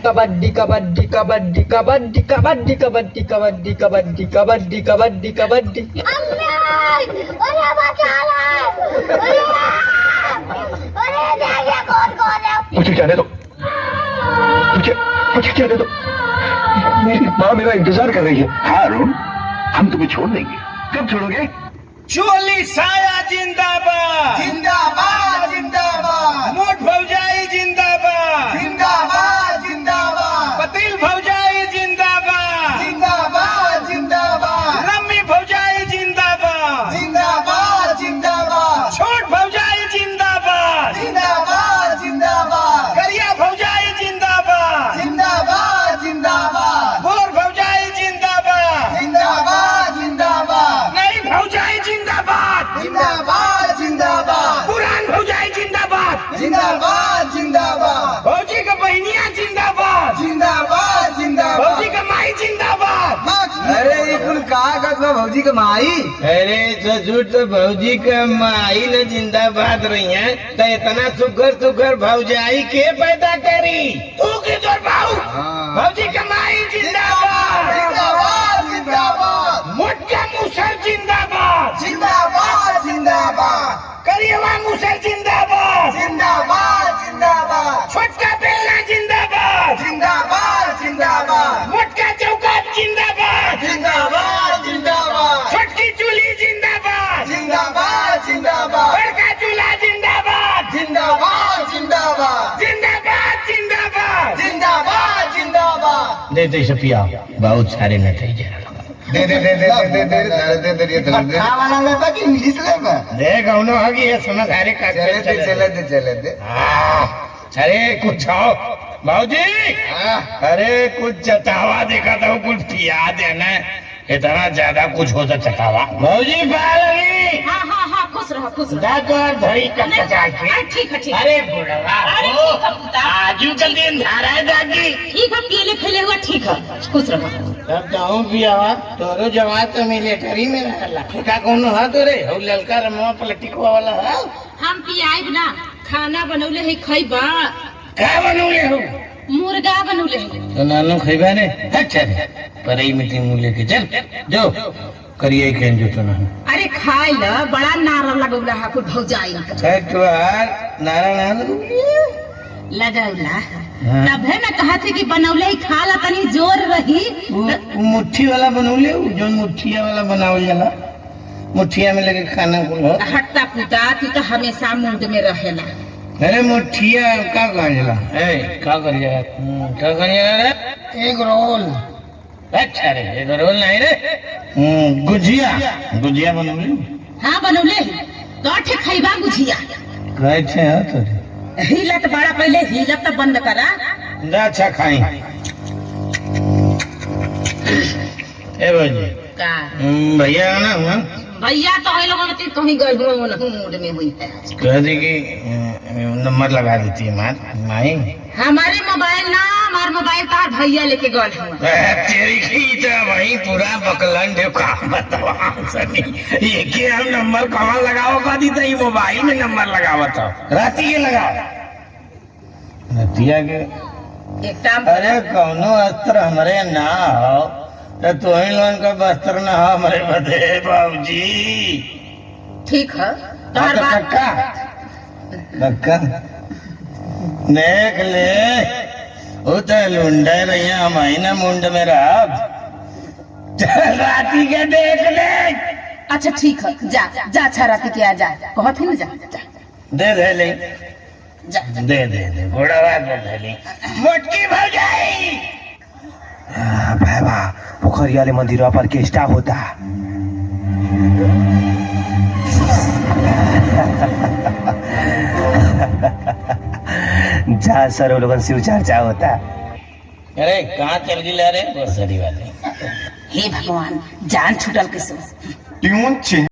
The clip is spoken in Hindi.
कबड्डी कबड्डी कबड्डी कबड्डी कबड्डी कबड्डी कबड्डी कबड्डी कबड्डी कबड्डी कबड्डी मुझे जाने दो, मुझे जाने दो। मेरी माँ मेरा इंतजार कर रही है। हाँ अरुण, हम तुम्हें छोड़ देंगे। कब छोड़ोगे? चोली साया जिंदाबाद जिंदाबाद जिंदाबाद मोट भौजाई जिंदाबाद जिंदाबाद जिंदाबाद पतील भौजाई जिंदाबाद जिंदाबाद जिंदाबाद लम्मी भौजाई जिंदाबाद जिंदाबाद जिंदाबाद छोट भौजाई जिंदाबाद जिंदाबाद जिंदाबाद करिया भौजाई जिंदाबाद जिंदाबाद जिंदाबाद गोर भौजाई जिंदाबाद जिंदाबाद जिंदाबाद नई भौजाई जिंदाबाद जिंदाबाद जिंदाबाद पुरान भौजाई जिंदाबाद जिंदाबाद जिंदाबाद भौजी का बहनिया जिंदाबाद जिंदाबाद जिंदाबाद भौजी का माई जिंदाबाद। अरे ये कुल कहा का भौजी का माई। अरे ससुर तो भौजी का माई न जिंदाबाद रही है तो इतना सुगर सुगर भौजाई के पैदा करी तू किधर भाऊ भौजी का माई जिंदाबाद जिंदाबाद जिंदाबाद मोटका मुसर जिंदाबाद जिंदाबाद जिंदाबाद करियवा मुसर जिंदाबाद जिंदाबाद जिंदाबाद छोटका बेलना जिंदाबाद जिंदाबाद जिंदाबाद मोटका चौका जिंदाबाद जिंदाबाद जिंदाबाद छोटकी चूल्ही जिंदाबाद जिंदाबाद जिंदाबाद बड़का चूल्हा जिंदाबाद जिंदाबाद जिंदाबाद जिंदाबाद जिंदाबाद जिंदाबाद जिंदाबाद। दे दे सपिया बहुत सारे न થઈ જાય दे दे दे दे दे दे दे दे दे दे वाला में बाकी इंग्लिश में दे गौनो हगी है समझ अरे का चले दे अरे कुछ आओ बाबूजी अरे कुछ चटावा देखा था कुछ पिया देना इतना ज्यादा कुछ हो तो चटावा बाबूजी बालगी हाँ हाँ हाँ खुश रहो खुश रहो। दाकर धड़ी का चटा के ठीक है ठीक है। अरे बुढ़वा अरे ठीक है पुता। आजू का दिन धारा है दागी ठीक है पीले खेले हुआ ठीक है खुश रहो। तब जाऊं पियावा तोरो जवान तो मिलिटरी में रहला का कोनो हाथ रे हो ललका रमवा पलटिकवा वाला है हम पियाइब ना खाना बनौले है खइबा का बनौले हो मुर्गा बनौले है। तो नानो खइबा ने अच्छा रे परई मिट्टी मुंह लेके चल जो करिए केन जो तो ना अरे खाई ल बड़ा नारा लगौला है कुल भौजाई एक बार नारायण लगौला तब है मैं कहा थे कि बनौले ही खा ला तनी जोर रही मुट्ठी वाला बनौले जो मुट्ठिया वाला बनावल जाला मुट्ठिया में लगे खाना को हटता पुता तू तो हमेशा मूड में रहेला। अरे मुट्ठिया का कर जाला ए का कर जाला का कर जाला रे एक रोल अच्छा रे एक रोल नहीं रे गुजिया गुजिया बनौले हाँ बनौले तो ठीक खइबा गुजिया कैसे है तो हिलत बड़ा पहले हिलत तो बंद करा अच्छा खाई ए भाई का भैया ना हुआ भैया तो है लोगों ने कहीं गए मूड में हुई है कह दी कि नंबर लगा देती है माई हमारे मोबाइल ना हमारे मोबाइल तार भैया लेके गए हुआ तेरी की तो वही पूरा बकलन दे का बतावा सनी ये के हम नंबर कहाँ लगाओ का दी तो मोबाइल में नंबर लगावा था राती के लगा रतिया के एक टाइम अरे कौनो अस्त्र हमारे ना हो तो ही लोगन का वस्त्र ना हो हमारे बदे बाबूजी ठीक है तार बात धक्का देख ले वो तो लुंडे रहिया हमारी ना मुंड में रहा चल राती के देख ले अच्छा ठीक है जा जा अच्छा राती के आ जा कहत है ना जा जा दे ले जा दे घोड़ा दे ले मोटकी भौजाई बाबा पोखरियाले मंदिर पर केष्टा होता जहाँ सर लोगन शिव चर्चा होता। अरे कहाँ चल गिला रे बस सही बात है हे भगवान जान छूटल किसो ट्यून